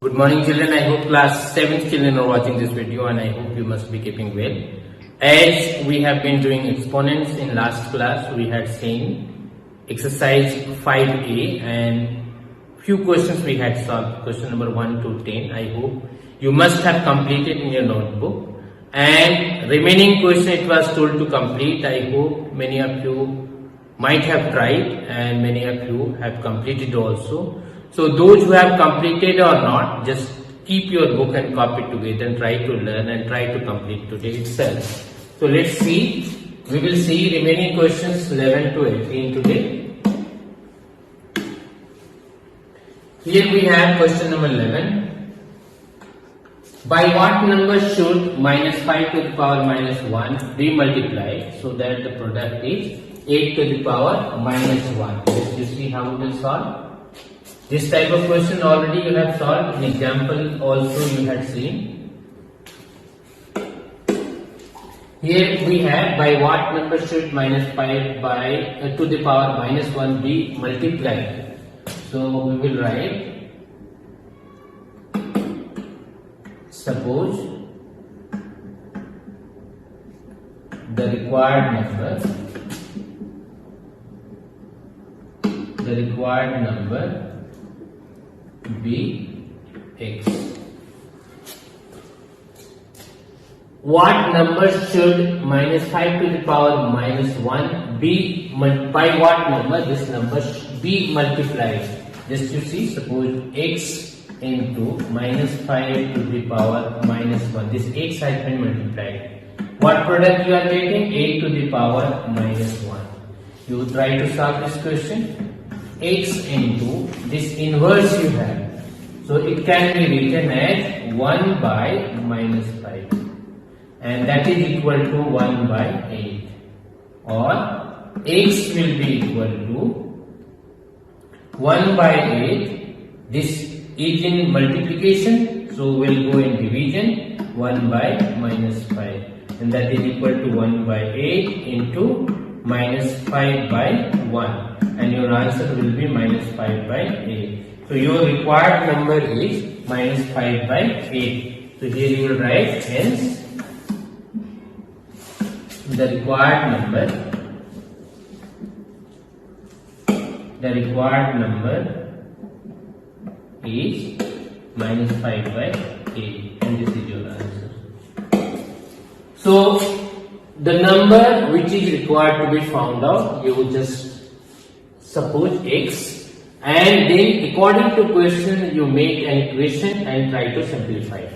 Good morning children, I hope class 7th children are watching this video and I hope you must be keeping well. As we have been doing exponents in last class, we had seen exercise 5A and few questions we had solved, question number 1 to 10. I hope you must have completed in your notebook, and remaining question it was told to complete. I hope many of you might have tried and many of you have completed also. So those who have completed or not, just keep your book and copy together and try to learn and try to complete today itself. So let's see, we will see remaining questions 11 to 18 today. Here we have question number 11. By what number should minus 5 to the power minus 1 be multiplied so that the product is 8 to the power minus 1? Let's just see how we will solve. This type of question already you have solved, an example also you had seen. Here we have by what number should minus 5 by to the power minus 1 be multiplied. So we will write, suppose the required number be x. What number should minus 5 to the power minus 1 be, by what number this number should be multiplied? Just to see, suppose x into minus 5 to the power minus 1, this x has been multiplied. What product you are getting? 8 to the power minus 1. You try to solve this question. X into this inverse you have, so it can be written as 1 by minus 5 and that is equal to 1 by 8, or x will be equal to 1 by 8. This is in multiplication, so we'll go in division, 1 by minus 5, and that is equal to 1 by 8 into minus 5 by 1. And your answer will be minus 5 by 8. So your required number is minus 5 by 8. So here you will write, hence the required number is minus 5 by 8, and this is your answer. So the number which is required to be found out, you will just suppose x, and then according to question you make an equation and try to simplify it.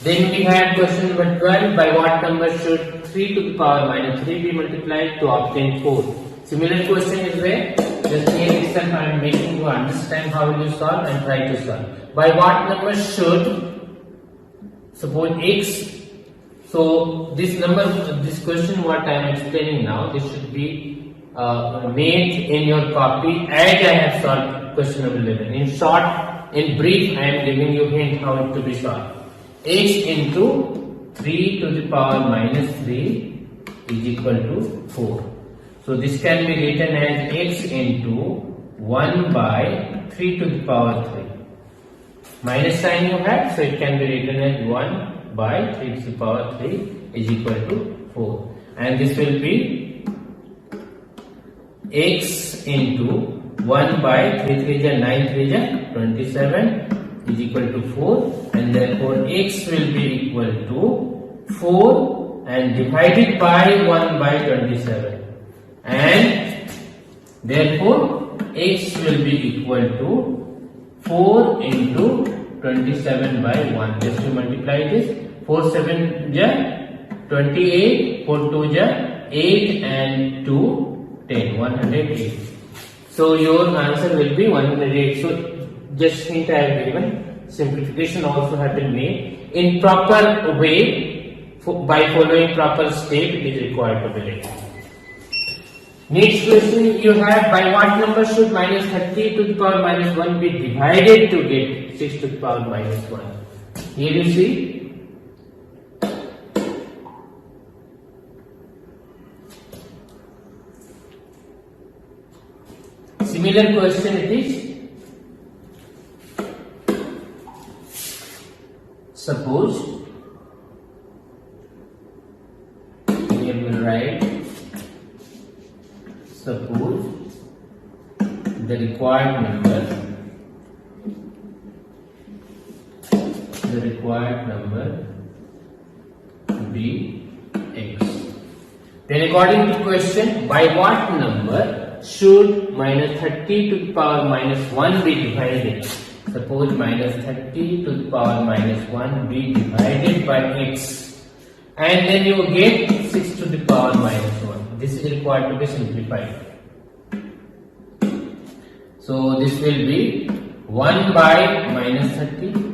Then we have question number 12. By what number should 3 to the power minus 3 be multiplied to obtain 4? Similar question is there. Just here itself I am making you understand how will you solve and try to solve. By what number should, suppose x. So this number, this question what I am explaining now, this should be made in your copy as I have solved question number 11. In short, in brief, I am giving you hint how it to be solved. X into 3 to the power minus 3 is equal to 4. So this can be written as x into 1 by 3 to the power 3. Minus sign you have, so it can be written as 1 by 3 to the power 3 is equal to 4, and this will be x into 1 by 3 3 is 9 3 is 27 is equal to 4, and therefore x will be equal to 4 and divided by 1 by 27, and therefore x will be equal to 4 into 27 by 1. Just to multiply this, 4 7 ja 28, 4 2 ja 8, and 2 10, 108. So your answer will be 108. So just hint I have given, simplification also have been made in proper way by following proper step it is required to be written. Next question you have, by what number should minus 30 to the power minus 1 be divided to get 6 to the power minus 1? Here you see, similar question it is. Suppose here we will write, suppose the required number be x. Then according to question, by what number should minus 30 to the power minus 1 be divided? Suppose minus 30 to the power minus 1 be divided by x, and then you get 6 to the power minus 1. This is required to be simplified. So this will be 1 by minus 30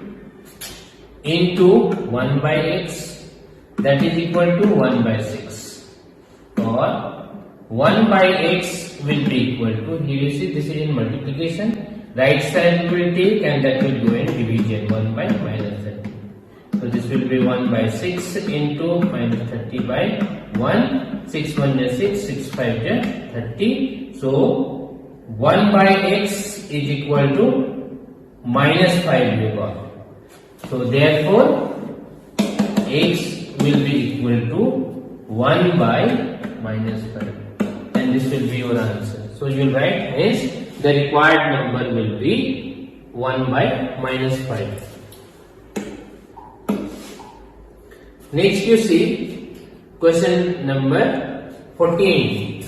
into 1 by x, that is equal to 1 by 6, or 1 by x will be equal to, here you see this is in multiplication, right side will take and that will go in division, 1 by minus 30. So this will be 1 by 6 into minus 30 by 1, 6 1 is 6, 6 5 is 30. So 1 by x is equal to minus 5 you got. So therefore x will be equal to 1 by minus 5, and this will be your answer. So you will write as the required number will be 1 by minus 5. Next you see question number 14.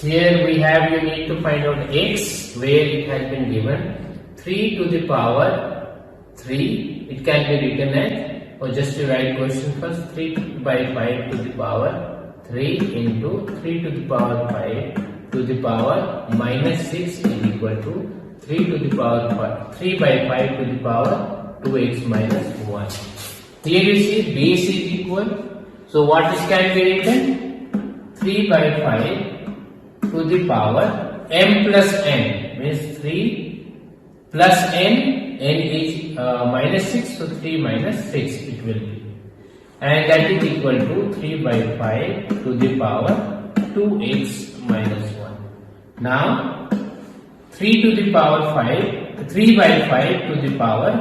Here we have, you need to find out x, where it has been given 3 to the power 3. It can be written as, or just to write question first, 3 by 5 to the power 3 into 3 to the power 5 to the power minus 6 is equal to 3 to the power 5, 3 by 5 to the power 2x minus 1. Here you see base is equal. So what is can be written? 3 by 5 to the power m plus n, means 3 plus n is minus 6, so 3 minus 6 it will be, and that is equal to 3 by 5 to the power 2x minus 1. Now 3 to the power 5, 3 by 5 to the power,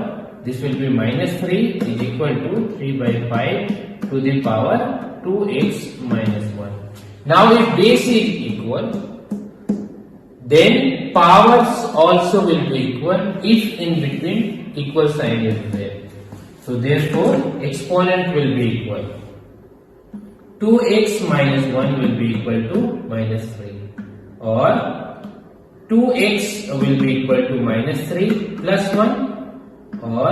this will be minus 3 is equal to 3 by 5 to the power 2x minus 1. Now if base is equal, then powers also will be equal if in between equal sign is there. So therefore exponent will be equal. 2x minus 1 will be equal to minus 3, or 2x will be equal to minus 3 plus 1, or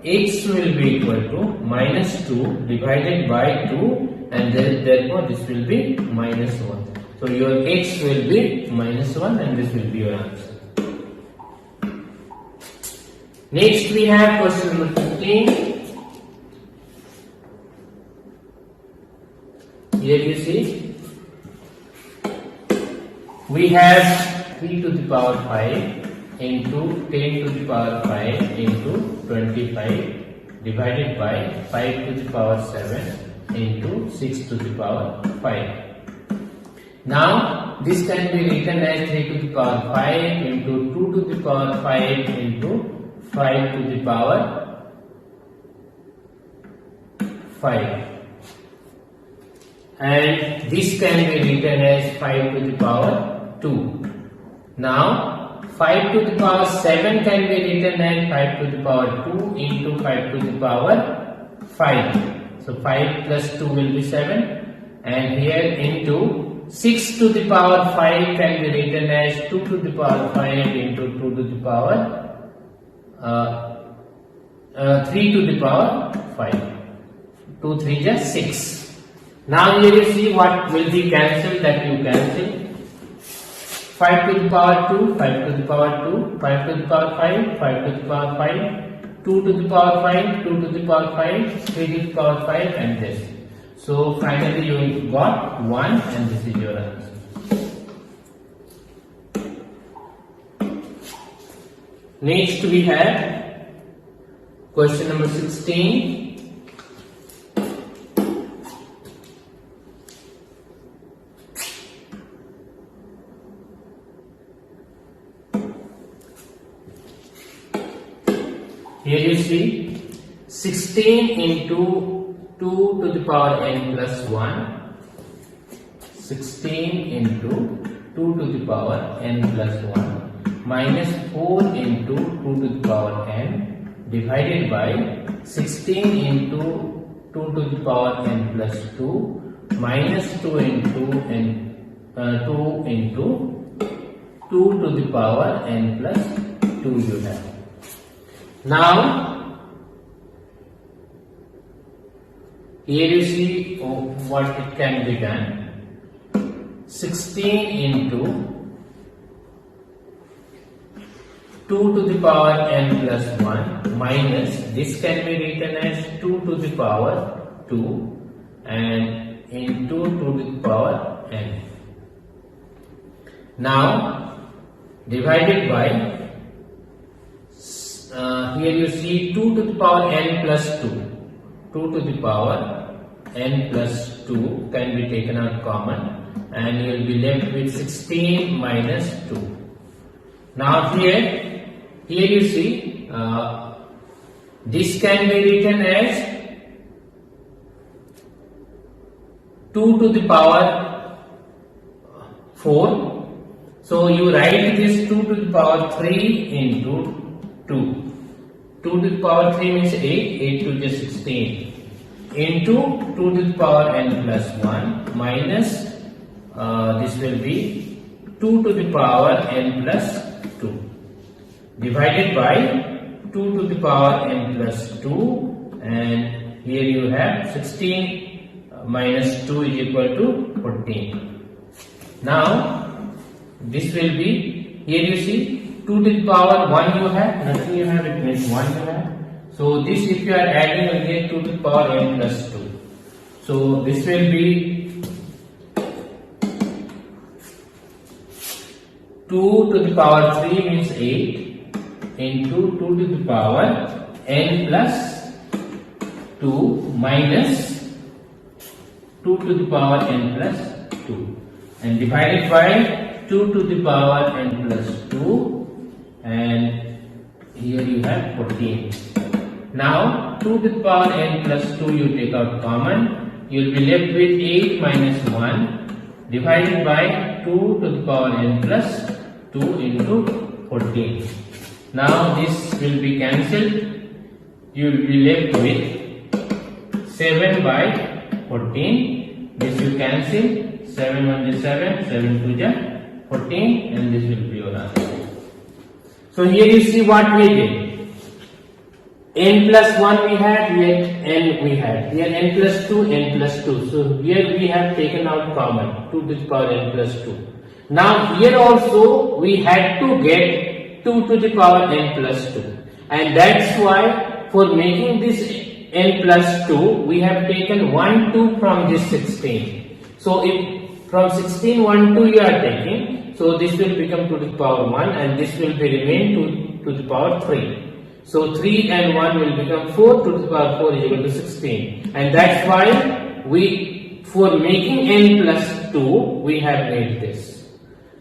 x will be equal to minus 2 divided by 2, and therefore this will be minus 1. So your x will be minus 1, and this will be your answer. Next we have question number 15. Here you see we have 3 to the power 5 into 10 to the power 5 into 25 divided by 5 to the power 7 into 6 to the power 5. Now this can be written as 3 to the power 5 into 2 to the power 5 into 5 to the power 5, and this can be written as 5 to the power 2. Now 5 to the power 7 can be written as 5 to the power 2 into 5 to the power 5. So 5 plus 2 will be 7, and here into 6 to the power 5 can be written as 2 to the power 5 into 2 to the power 3 to the power 5. 2 3 is 6. Now here you see what will be cancelled, that you cancel. 5 to the power 2, 5 to the power 2, 5 to the power 5, 5 to the power 5, 2 to the power 5, 2 to the power 5, 3 to the power 5, and this. So finally you got 1, and this is your answer. Next we have Question number 16. Here you see 16 into 2 to the power n plus 1. 16 into 2 to the power n plus 1 minus 4 into 2 to the power n divided by 16 into 2 to the power n plus 2 minus 2 into 2 into 2 to the power n plus 2 you have. Now, here you see what it can be done. 16 into 2 to the power n plus 1 minus, this can be written as 2 to the power 2 and into 2 to the power n. Now, divided by, here you see 2 to the power n plus 2. 2 to the power n plus 2 can be taken out common and you will be left with 16 minus 2. Now here you see this can be written as 2 to the power 4. So you write this 2 to the power 3 into 2. 2 to the power 3 means 8, 8 to the 16 into 2 to the power n plus 1 minus this will be 2 to the power n plus 2 divided by 2 to the power n plus 2 and here you have 16 minus 2 is equal to 14. Now this will be, here you see 2 to the power 1 you have, nothing you have, it means 1 you have. So this if you are adding again 2 to the power n plus 2. So this will be 2 to the power 3 means 8 into 2 to the power n plus 2 minus 2 to the power n plus 2 and divided by 2 to the power n plus 2 and here you have 14. Now 2 to the power n plus 2 you take out common, you will be left with 8 minus 1 divided by 2 to the power n plus 2 into 14. Now this will be cancelled, you will be left with 7 by 14. This you cancel, 7 1 is 7, 7 2 is 14 and this will be your answer. So here you see what we did. N plus 1 we had, here n we had. Here n plus 2, n plus 2. So here we have taken out common, 2 to the power n plus 2. Now here also we had to get 2 to the power n plus 2. And that's why for making this n plus 2, we have taken 1, 2 from this 16. So if from 16, 1, 2 you are taking, so this will become 2 to the power 1 and this will be remain 2 to the power 3. So 3 and 1 will become 4, 2 to the power 4 is equal to 16. And that's why we, for making n plus 2, we have made this.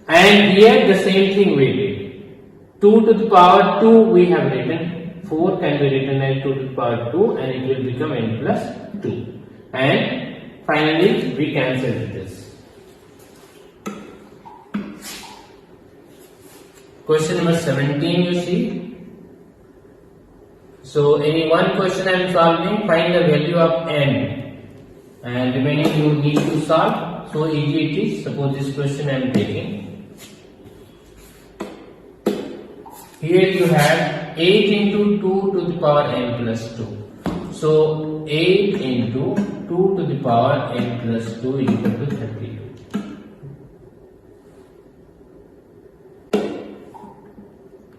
And here the same thing we did. 2 to the power 2 we have written, 4 can be written as 2 to the power 2 and it will become n plus 2. And finally we cancel this. Question number 17 you see. So any one question I am solving, find the value of n and remaining you need to solve. So easy it is. Suppose this question I am taking. Here you have 8 into 2 to the power n plus 2. So 8 into 2 to the power n plus 2 is equal to 32.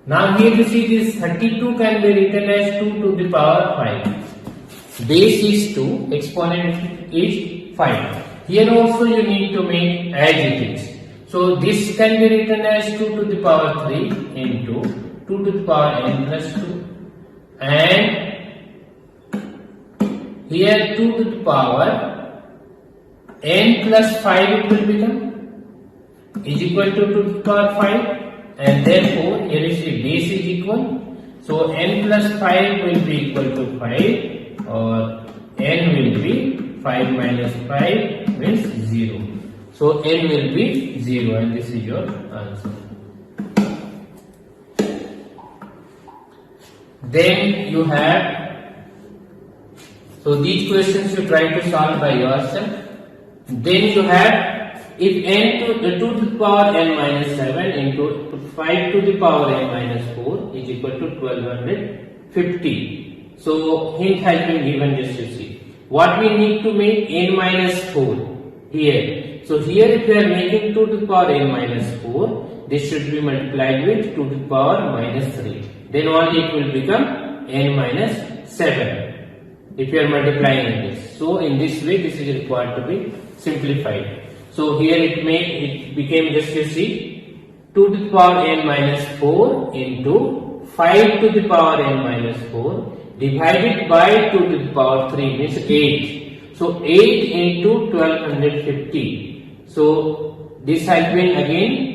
Now here you see this 32 can be written as 2 to the power 5. Base is 2, exponent is 5. Here also you need to make as it is. So this can be written as 2 to the power 3 into 2 to the power n plus 2. And here 2 to the power n plus 5 it will become is equal to 2 to the power 5, and therefore here is the base is equal. So n plus 5 will be equal to 5, or n will be 5 minus 5 means 0. So n will be 0, and this is your answer. Then you have, so these questions you try to solve by yourself. Then you have, if n to the 2 to the power n minus 7 into 5 to the power n minus 4 is equal to 1250. So hint has been given, just to see. What we need to make n minus 4 here. So here if we are making 2 to the power n minus 4, this should be multiplied with 2 to the power minus 3. Then only it will become n minus 7 if you are multiplying this. So in this way this is required to be simplified. So here it became, just to see, 2 to the power n minus 4 into 5 to the power n minus 4 divided by 2 to the power 3 means 8. So 8 into 1250. So this has been again,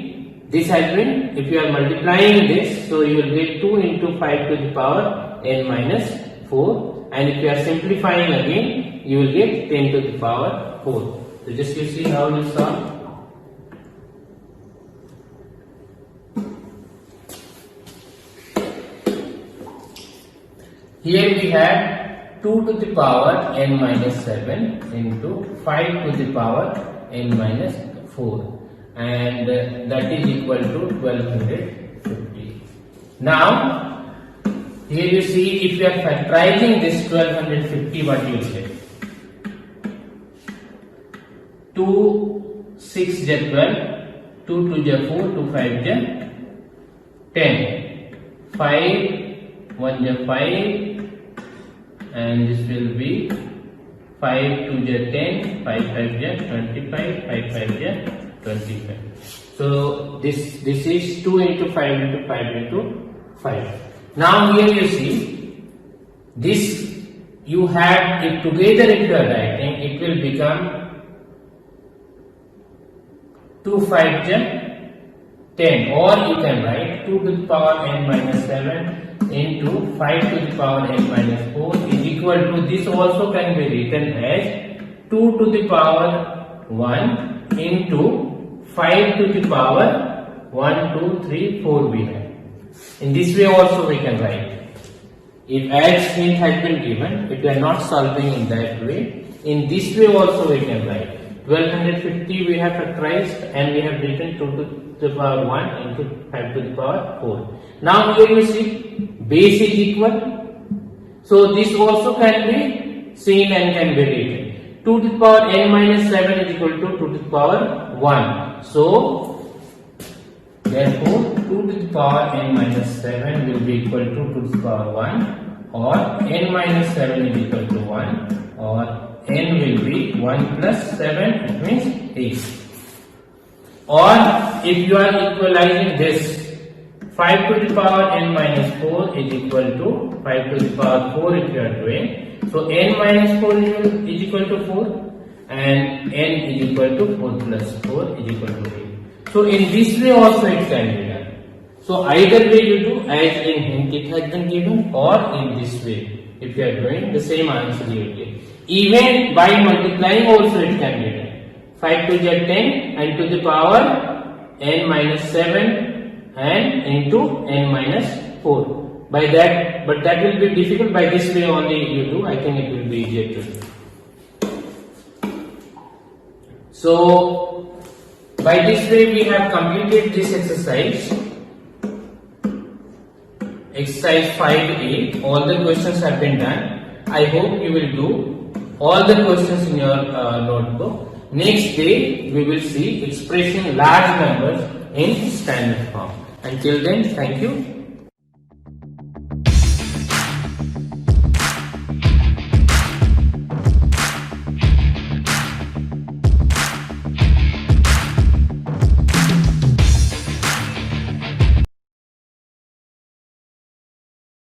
this has been, if you are multiplying this, so you will get 2 into 5 to the power n minus 4, and if you are simplifying again, you will get 10 to the power 4. So just you see how you solve. Here we have 2 to the power n minus 7 into 5 to the power n minus 4, and that is equal to 1250. Now here you see, if you are factorizing this 1250, what you will get? 2 6 ja 12, 2 2 ja 4, 2 5 ja 10, 5 1 ja 5, and this will be 5 2 ja 10, 5 5 ja 25, 5 5 ja 25. So this is 2 into 5 into 5 into 5. Now here you see, this you have it together. If you are writing, it will become 2 5 ja 10, or you can write 2 to the power n minus 7 into 5 to the power n minus 4 is equal to, this also can be written as 2 to the power 1 into 5 to the power 1 2 3 4 we have. In this way also we can write. If as hint has been given, if we are not solving in that way, in this way also we can write. 1250 we have factorized, and we have written 2 to the power 1 into 5 to the power 4. Now here you see, base is equal. So this also can be seen and can be written. 2 to the power n minus 7 is equal to 2 to the power 1. So therefore 2 to the power n minus 7 will be equal to 2 to the power 1, or n minus 7 is equal to 1, or n will be 1 plus 7, it means 8. Or if you are equalizing this, 5 to the power n minus 4 is equal to 5 to the power 4 if you are doing. So n minus 4 is equal to 4, and n is equal to 4 plus 4 is equal to 8. So in this way also it can be done. So either way you do, as in hint it has been given, or in this way. If you are doing, the same answer you will get. Even by multiplying also it can be done. 5 to the 10 and to the power n minus 7 and into n minus 4. By that, but that will be difficult. By this way only you do, I think it will be easier to do. So by this way we have completed this exercise. Exercise 5A. All the questions have been done. I hope you will do all the questions in your notebook. Next day we will see expressing large numbers in standard form. Until then, thank you.